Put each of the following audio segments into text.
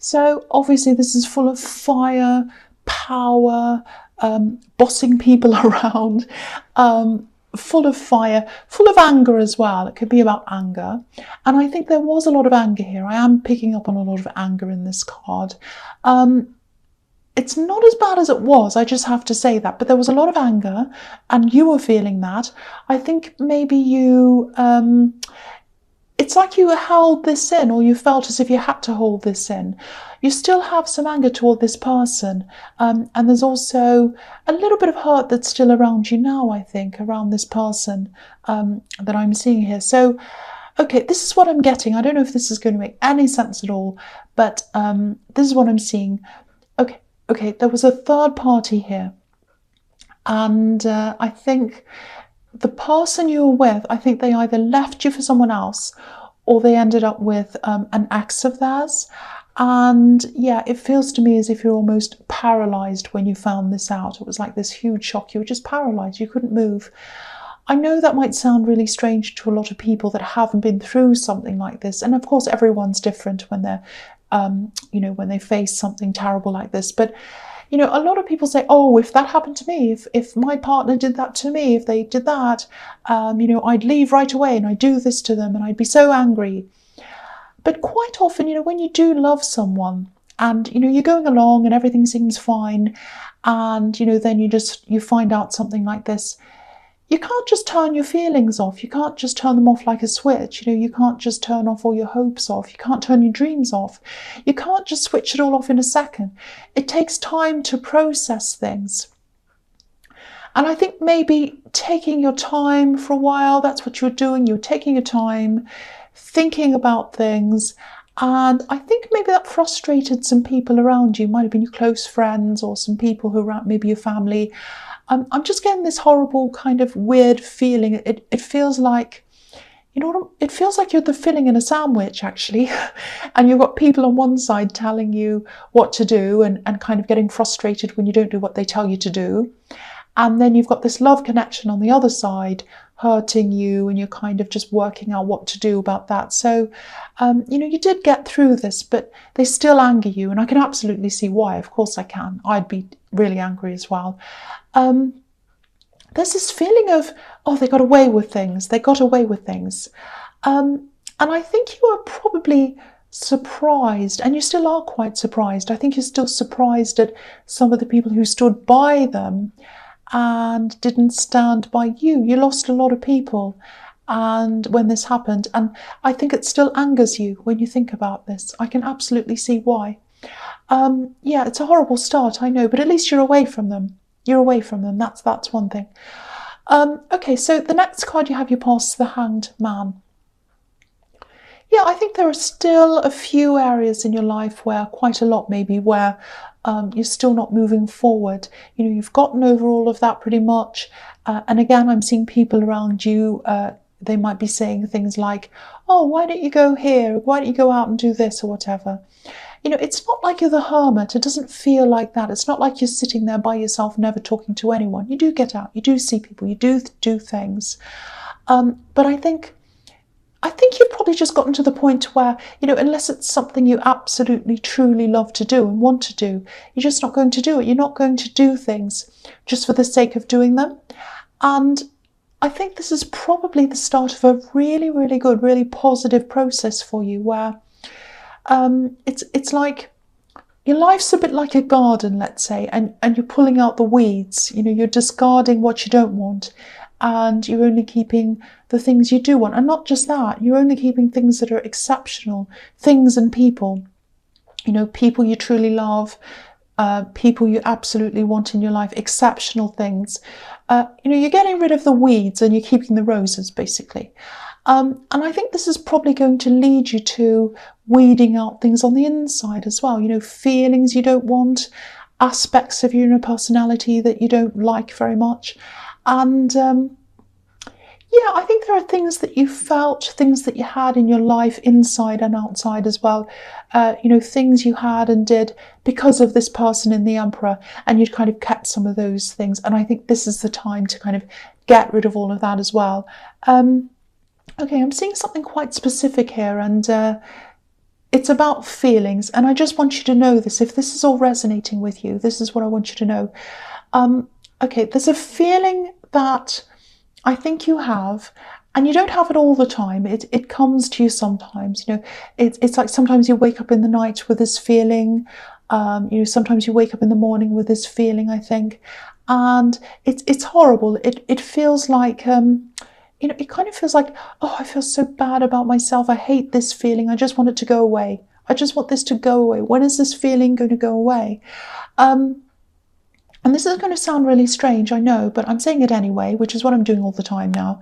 So obviously this is full of fire, power, bossing people around, full of fire, full of anger as well. It could be about anger. And I think there was a lot of anger here. I am picking up on a lot of anger in this card. It's not as bad as it was, I just have to say that, but there was a lot of anger and you were feeling that. I think maybe you, it's like you held this in, or you felt as if you had to hold this in. You still have some anger toward this person, and there's also a little bit of hurt that's still around you now, I think, around this person that I'm seeing here. So, okay, this is what I'm getting. I don't know if this is going to make any sense at all, but this is what I'm seeing. Okay, there was a third party here, and I think the person you were with, I think they either left you for someone else or they ended up with an ex of theirs. And yeah, it feels to me as if you're almost paralyzed when you found this out. It was like this huge shock. You were just paralyzed. You couldn't move. I know that might sound really strange to a lot of people that haven't been through something like this. And of course, everyone's different when they're when they face something terrible like this. But, a lot of people say, oh, if that happened to me, if my partner did that to me, if they did that, I'd leave right away and I'd do this to them and I'd be so angry. But quite often, when you do love someone and, you're going along and everything seems fine and, then you find out something like this, you can't just turn your feelings off. You can't just turn them off like a switch. You can't just turn off all your hopes off. You can't turn your dreams off. You can't just switch it all off in a second. It takes time to process things. And I think maybe taking your time for a while, that's what you're doing. You're taking your time, thinking about things. And I think maybe that frustrated some people around you. Might have been your close friends or some people who are maybe your family. I'm just getting this horrible kind of weird feeling. It feels like, it feels like you're the filling in a sandwich, actually. And you've got people on one side telling you what to do and kind of getting frustrated when you don't do what they tell you to do. And then you've got this love connection on the other side hurting you, and you're kind of just working out what to do about that. So, you did get through this, but they still anger you. And I can absolutely see why. Of course I can. I'd be really angry as well. There's this feeling of, oh, they got away with things. They got away with things. And I think you are probably surprised, and you still are quite surprised. I think you're still surprised at some of the people who stood by them and didn't stand by you. You lost a lot of people and when this happened, and I think it still angers you when you think about this. I can absolutely see why. Yeah, it's a horrible start, I know, but at least you're away from them. You're away from them. That's one thing. Okay, so the next card you have, you pass the Hanged Man. Yeah, I think there are still a few areas in your life where, quite a lot maybe, where you're still not moving forward. You've gotten over all of that pretty much. And again, I'm seeing people around you, they might be saying things like, oh, why don't you go here? Why don't you go out and do this or whatever? It's not like you're the hermit. It doesn't feel like that. It's not like you're sitting there by yourself, never talking to anyone. You do get out. You do see people. You do things. But I think you've probably just gotten to the point where, unless it's something you absolutely, truly love to do and want to do, you're just not going to do it. You're not going to do things just for the sake of doing them. And I think this is probably the start of a really, really good, really positive process for you where it's like your life's a bit like a garden, let's say, and you're pulling out the weeds. You're discarding what you don't want, and you're only keeping the things you do want. And not just that, you're only keeping things that are exceptional, things and people. People you truly love, people you absolutely want in your life, exceptional things. You're getting rid of the weeds and you're keeping the roses, basically. And I think this is probably going to lead you to weeding out things on the inside as well. Feelings you don't want, aspects of your inner personality that you don't like very much. And yeah, I think there are things that you felt, things that you had in your life inside and outside as well. Things you had and did because of this person in the Emperor, and you'd kind of kept some of those things. And I think this is the time to kind of get rid of all of that as well. Okay, I'm seeing something quite specific here, and it's about feelings, and I just want you to know this. If this is all resonating with you, this is what I want you to know. Okay, there's a feeling that I think you have, and you don't have it all the time. It comes to you sometimes. You know, it's like sometimes you wake up in the night with this feeling. You know, sometimes you wake up in the morning with this feeling, I think, and it's horrible. It feels like you know, it kind of feels like, oh, I feel so bad about myself. I hate this feeling. I just want it to go away. I just want this to go away. When is this feeling going to go away? And this is going to sound really strange, I know, but I'm saying it anyway, which is what I'm doing all the time now.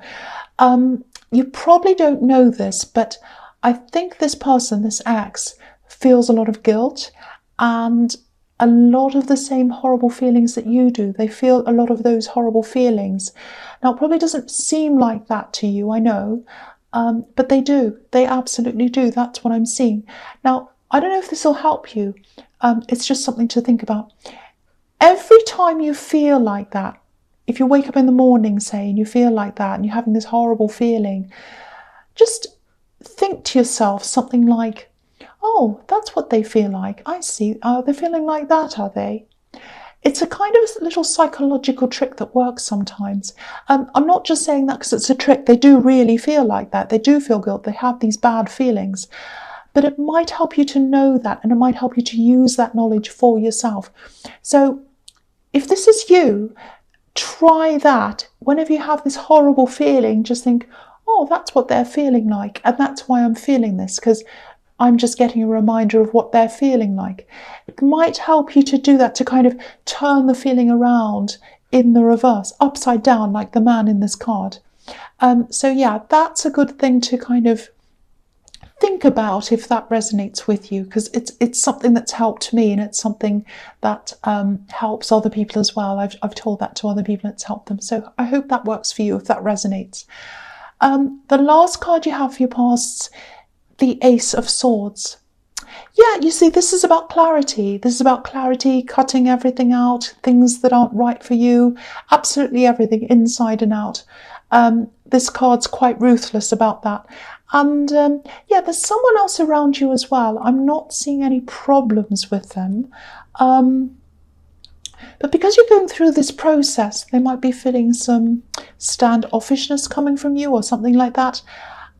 You probably don't know this, but I think this person, this ex, feels a lot of guilt and a lot of the same horrible feelings that you do. They feel a lot of those horrible feelings. Now, it probably doesn't seem like that to you, I know, but they do. They absolutely do. That's what I'm seeing. Now, I don't know if this will help you. It's just something to think about. Every time you feel like that, if you wake up in the morning, say, and you feel like that, and you're having this horrible feeling, just think to yourself something like, oh, that's what they feel like. I see. They're feeling like that, are they? It's a kind of little psychological trick that works sometimes. I'm not just saying that because it's a trick. They do really feel like that. They do feel guilt. They have these bad feelings. But it might help you to know that, and it might help you to use that knowledge for yourself. So if this is you, try that. Whenever you have this horrible feeling, just think, oh, that's what they're feeling like. And that's why I'm feeling this, because I'm just getting a reminder of what they're feeling like. It might help you to do that, to kind of turn the feeling around in the reverse, upside down, like the man in this card. So yeah, that's a good thing to kind of think about if that resonates with you, because it's something that's helped me, and it's something that helps other people as well. I've told that to other people, and it's helped them. So I hope that works for you if that resonates. The last card you have for your pasts, the Ace of Swords. Yeah, you see, this is about clarity. This is about clarity, cutting everything out, things that aren't right for you, absolutely everything inside and out. This card's quite ruthless about that. And yeah, there's someone else around you as well. I'm not seeing any problems with them. But because you're going through this process, they might be feeling some standoffishness coming from you or something like that.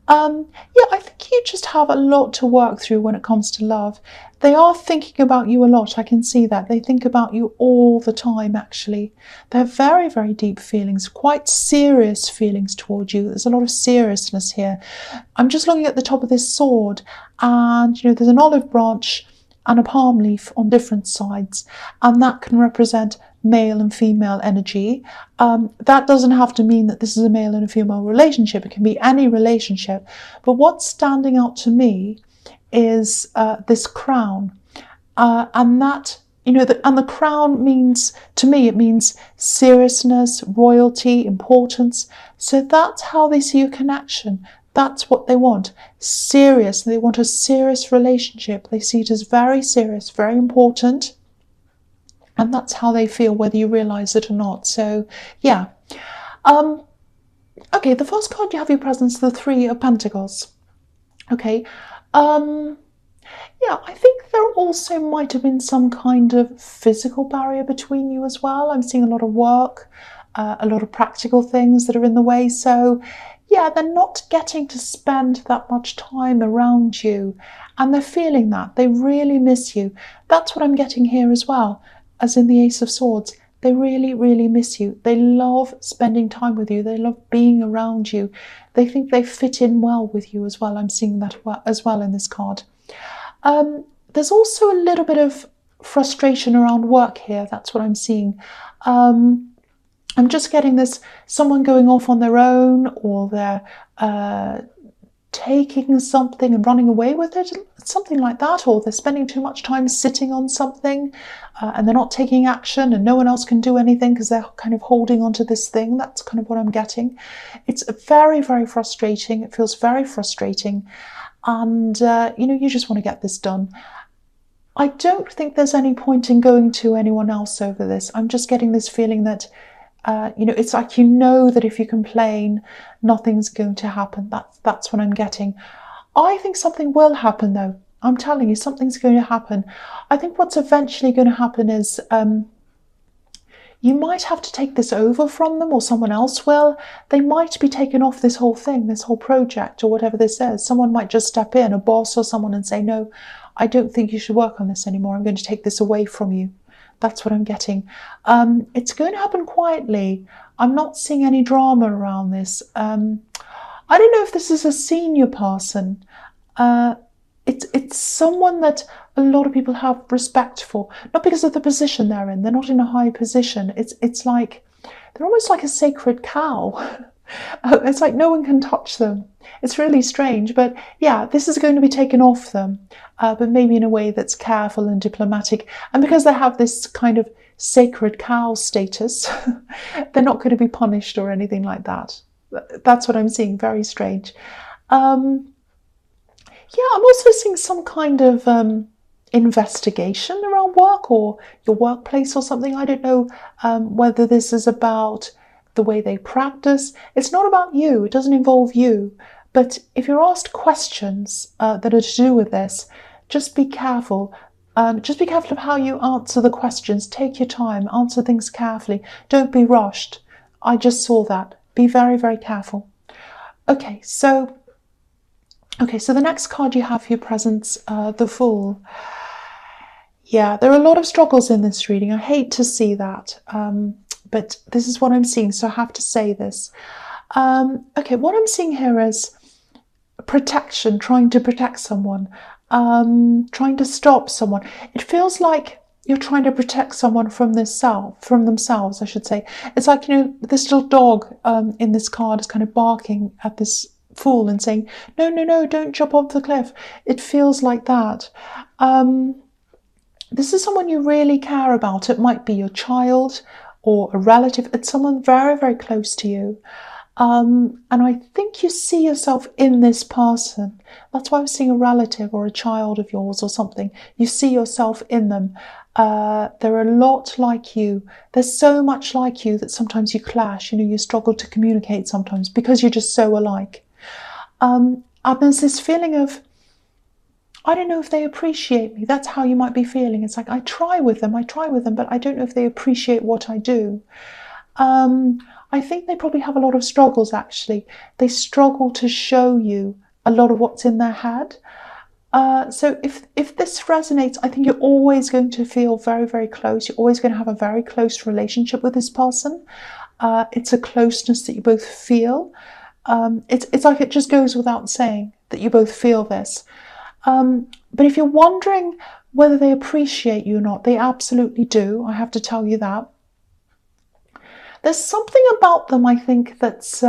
Yeah, I think you just have a lot to work through when it comes to love. They are thinking about you a lot. I can see that. They think about you all the time, actually. They're very, very deep feelings, quite serious feelings toward you. There's a lot of seriousness here. I'm just looking at the top of this sword, and, you know, there's an olive branch and a palm leaf on different sides, and that can represent male and female energy. That doesn't have to mean that this is a male and a female relationship. It can be any relationship. But what's standing out to me is this crown, and that, you know, and the crown means, to me, it means seriousness, royalty, importance. So that's how they see your connection. That's what they want. Serious. They want a serious relationship. They see it as very serious, very important. And that's how they feel, whether you realise it or not. So, yeah. Okay, the first card you have your presence, the Three of Pentacles. Okay. Yeah, I think there also might have been some kind of physical barrier between you as well. I'm seeing a lot of work, a lot of practical things that are in the way. So, yeah, they're not getting to spend that much time around you. And they're feeling that. They really miss you. That's what I'm getting here as well. As in the Ace of Swords, they really, really miss you. They love spending time with you. They love being around you. They think they fit in well with you as well. I'm seeing that as well in this card. There's also a little bit of frustration around work here. That's what I'm seeing. I'm just getting this, someone going off on their own, or they're taking something and running away with it, something like that, or they're spending too much time sitting on something and they're not taking action, and no one else can do anything because they're kind of holding on to this thing. That's kind of what I'm getting. It's very, very frustrating. It feels very frustrating, and you know, you just want to get this done. I don't think there's any point in going to anyone else over this. I'm just getting this feeling that you know, it's like, you know, that if you complain, nothing's going to happen. That's what I'm getting. I think something will happen, though. I'm telling you, something's going to happen. I think what's eventually going to happen is you might have to take this over from them, or someone else will. They might be taken off this whole thing, this whole project, or whatever this is. Someone might just step in, a boss or someone, and say, no, I don't think you should work on this anymore. I'm going to take this away from you. That's what I'm getting. It's going to happen quietly. I'm not seeing any drama around this. I don't know if this is a senior person. It's someone that a lot of people have respect for, not because of the position they're in. They're not in a high position. It's like they're almost like a sacred cow. It's like no one can touch them. It's really strange, but yeah, this is going to be taken off them, but maybe in a way that's careful and diplomatic. And because they have this kind of sacred cow status, they're not going to be punished or anything like that. That's what I'm seeing. Very strange. Yeah, I'm also seeing some kind of investigation around work or your workplace or something. I don't know whether this is about the way they practice. It's not about you. It doesn't involve you. But if you're asked questions that are to do with this, just be careful. Just be careful of how you answer the questions. Take your time. Answer things carefully. Don't be rushed. I just saw that. Be very, very careful. Okay, so the next card you have for your presence, the Fool. Yeah, there are a lot of struggles in this reading. I hate to see that, but this is what I'm seeing, so I have to say this. Okay, what I'm seeing here is protection, trying to protect someone, trying to stop someone. It feels like you're trying to protect someone from themselves, I should say. It's like, this little dog in this card is kind of barking at this Fool and saying, no, don't jump off the cliff. It feels like that. This is someone you really care about. It might be your child or a relative. It's someone very, very close to you. And I think you see yourself in this person. That's why I'm seeing a relative or a child of yours or something. You see yourself in them. They're a lot like you. They're so much like you that sometimes you clash. You struggle to communicate sometimes because you're just so alike. And there's this feeling of, I don't know if they appreciate me. That's how you might be feeling. It's like, I try with them, but I don't know if they appreciate what I do. I think they probably have a lot of struggles, actually. They struggle to show you a lot of what's in their head. So if this resonates, I think you're always going to feel very, very close. You're always going to have a very close relationship with this person. It's a closeness that you both feel. It's like it just goes without saying that you both feel this. But if you're wondering whether they appreciate you or not, they absolutely do. I have to tell you that. There's something about them, I think, that's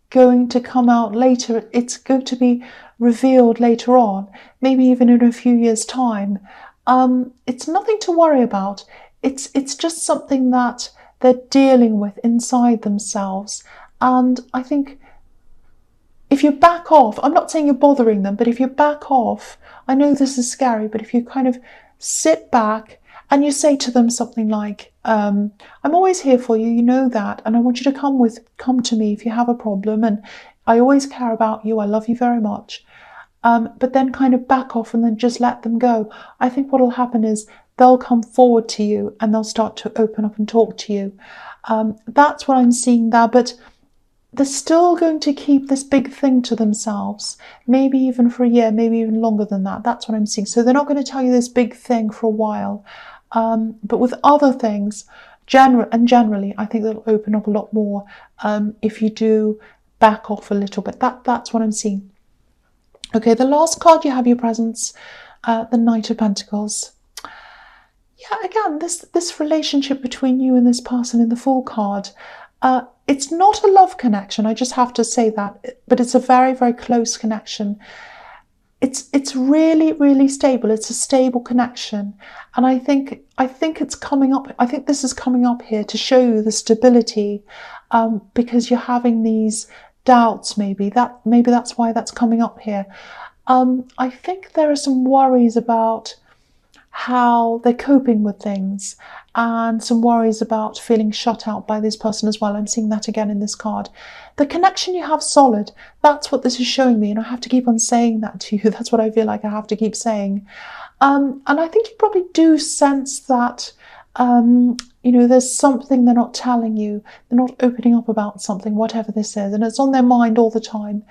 going to come out later. It's going to be revealed later on, maybe even in a few years' time. It's nothing to worry about. It's just something that they're dealing with inside themselves. And I think if you back off, I'm not saying you're bothering them, but if you back off, I know this is scary, but if you kind of sit back and you say to them something like, I'm always here for you, you know that, and I want you to come to me if you have a problem, and I always care about you, I love you very much. But then kind of back off and then just let them go. I think what will happen is they'll come forward to you and they'll start to open up and talk to you. That's what I'm seeing there, but they're still going to keep this big thing to themselves, maybe even for a year, maybe even longer than that. That's what I'm seeing. So they're not going to tell you this big thing for a while. But with other things, generally, I think they'll open up a lot more if you do back off a little bit. That's what I'm seeing. Okay, the last card you have your presence, the Knight of Pentacles. Yeah, again, this relationship between you and this person in the Fool card, it's not a love connection, I just have to say that, but it's a very, very close connection. It's really, really stable. It's a stable connection. And I think it's coming up. I think this is coming up here to show you the stability, because you're having these doubts, maybe that's why that's coming up here. I think there are some worries about how they're coping with things, and some worries about feeling shut out by this person as well. I'm seeing that again in this card. The connection you have solid, that's what this is showing me, and I have to keep on saying that to you. That's what I feel like I have to keep saying. And I think you probably do sense that, you know, there's something they're not telling you. They're not opening up about something, whatever this is, and it's on their mind all the time.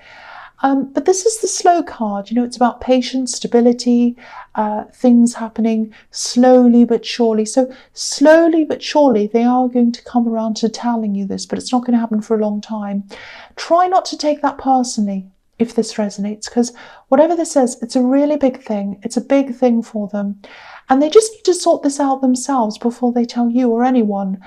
But this is the slow card. You know, it's about patience, stability, things happening slowly but surely. So slowly but surely, they are going to come around to telling you this, but it's not going to happen for a long time. Try not to take that personally if this resonates, because whatever this is, it's a really big thing. It's a big thing for them. And they just need to sort this out themselves before they tell you or anyone.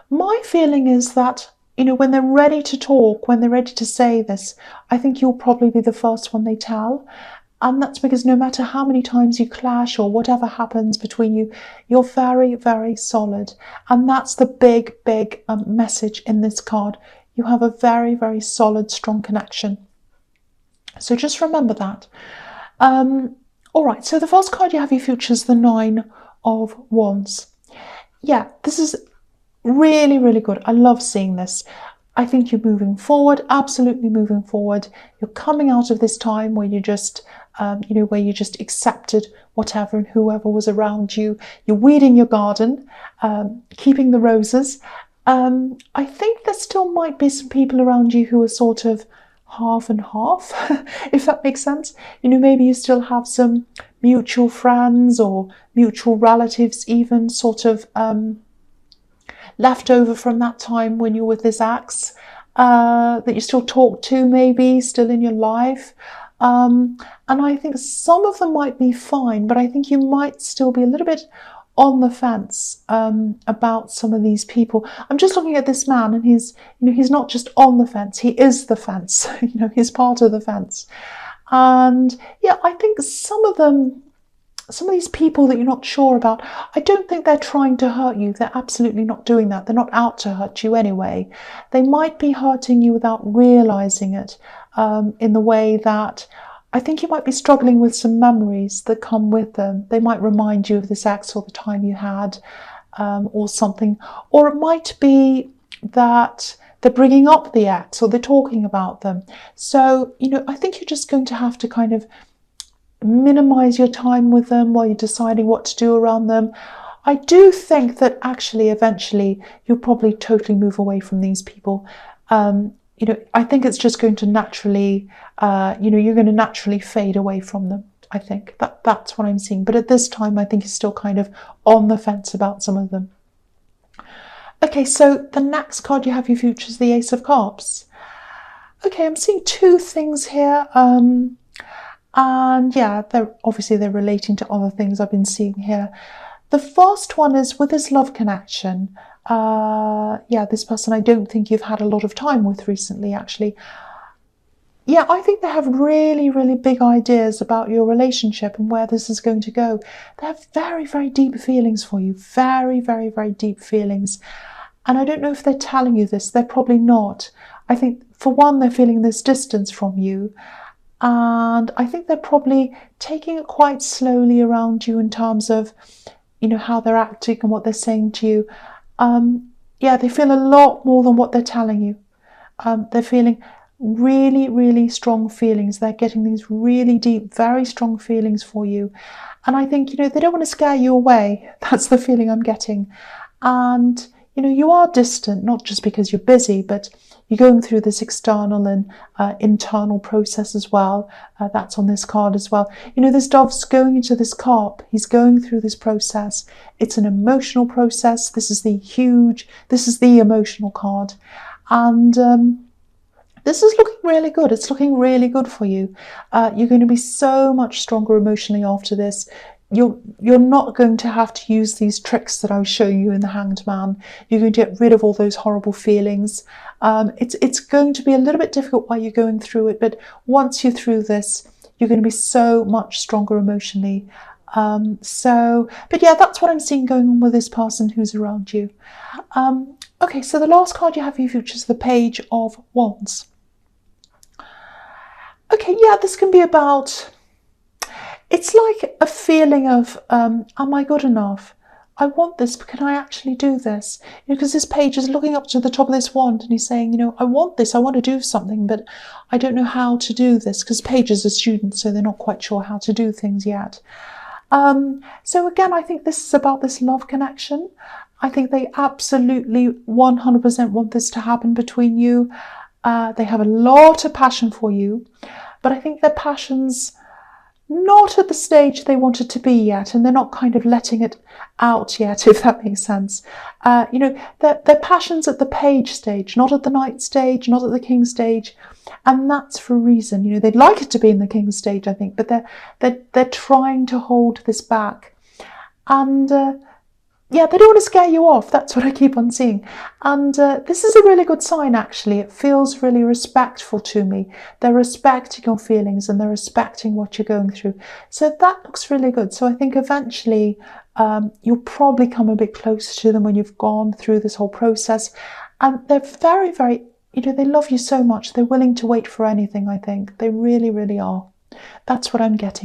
My feeling is that, you know, when they're ready to talk, when they're ready to say this, I think you'll probably be the first one they tell. And that's because no matter how many times you clash or whatever happens between you, you're very, very solid. And that's the big, big message in this card. You have a very, very solid, strong connection. So just remember that. All right, so the first card you have, you features the 9 of Wands. Yeah, this is really, really good. I love seeing this. I think you're moving forward, absolutely moving forward. You're coming out of this time where you just, you know, where you just accepted whatever and whoever was around you. You're weeding your garden, keeping the roses. I think there still might be some people around you who are sort of half and half, if that makes sense. You know, maybe you still have some mutual friends or mutual relatives even sort of left over from that time when you're with this ex, that you still talk to, maybe still in your life. And I think some of them might be fine, but I think you might still be a little bit on the fence about some of these people. I'm just looking at this man, and he's, you know, he's not just on the fence, he is the fence. You know, he's part of the fence. And yeah, I think some of these people that you're not sure about, I don't think they're trying to hurt you. They're absolutely not doing that. They're not out to hurt you anyway. They might be hurting you without realizing it, in the way that I think you might be struggling with some memories that come with them. They might remind you of this ex or the time you had, or something. Or it might be that they're bringing up the ex or they're talking about them. So, you know, I think you're just going to have to kind of minimize your time with them while you're deciding what to do around them. I do think that actually eventually you'll probably totally move away from these people. You know, I think it's just going to naturally, you know, you're going to naturally fade away from them. I think that's what I'm seeing. But at this time, I think you're still kind of on the fence about some of them. Okay, so the next card you have, your future, is the Ace of Cups. Okay, I'm seeing two things here. And yeah, they're relating to other things I've been seeing here. The first one is with this love connection. Yeah, this person I don't think you've had a lot of time with recently, actually. Yeah, I think they have really, really big ideas about your relationship and where this is going to go. They have very, very deep feelings for you. Very, very, very deep feelings. And I don't know if they're telling you this. They're probably not. I think, for one, they're feeling this distance from you. And I think they're probably taking it quite slowly around you in terms of, you know, how they're acting and what they're saying to you. Yeah, they feel a lot more than what they're telling you. They're feeling really, really strong feelings. They're getting these really deep, very strong feelings for you. And I think, you know, they don't want to scare you away. That's the feeling I'm getting. And, you know, you are distant, not just because you're busy, but you're going through this external and internal process as well. That's on this card as well. You know, this dove's going into this cup. He's going through this process. It's an emotional process. This is the emotional card. And this is looking really good. It's looking really good for you. You're going to be so much stronger emotionally after this. You're not going to have to use these tricks that I was showing you in the Hanged Man. You're going to get rid of all those horrible feelings. It's going to be a little bit difficult while you're going through it, but once you're through this, you're going to be so much stronger emotionally. But yeah, that's what I'm seeing going on with this person who's around you. Okay, so the last card you have for your future is the Page of Wands. Okay, yeah, this can be about... It's like a feeling of, am I good enough? I want this, but can I actually do this? Because this page is looking up to the top of this wand and he's saying, I want this, I want to do something, but I don't know how to do this, because Page is a student, so they're not quite sure how to do things yet. So again, I think this is about this love connection. I think they absolutely 100% want this to happen between you. They have a lot of passion for you, but I think their passion's not at the stage they want it to be yet, and they're not kind of letting it out yet, if that makes sense. Their passion's at the Page stage, not at the Knight stage, not at the King stage, and that's for a reason. They'd like it to be in the King stage, I think, but they're trying to hold this back, and they don't want to scare you off. That's what I keep on seeing. And this is a really good sign, actually. It feels really respectful to me. They're respecting your feelings and they're respecting what you're going through. So that looks really good. So I think eventually you'll probably come a bit closer to them when you've gone through this whole process. And they're very, very, they love you so much. They're willing to wait for anything, I think. They really, really are. That's what I'm getting.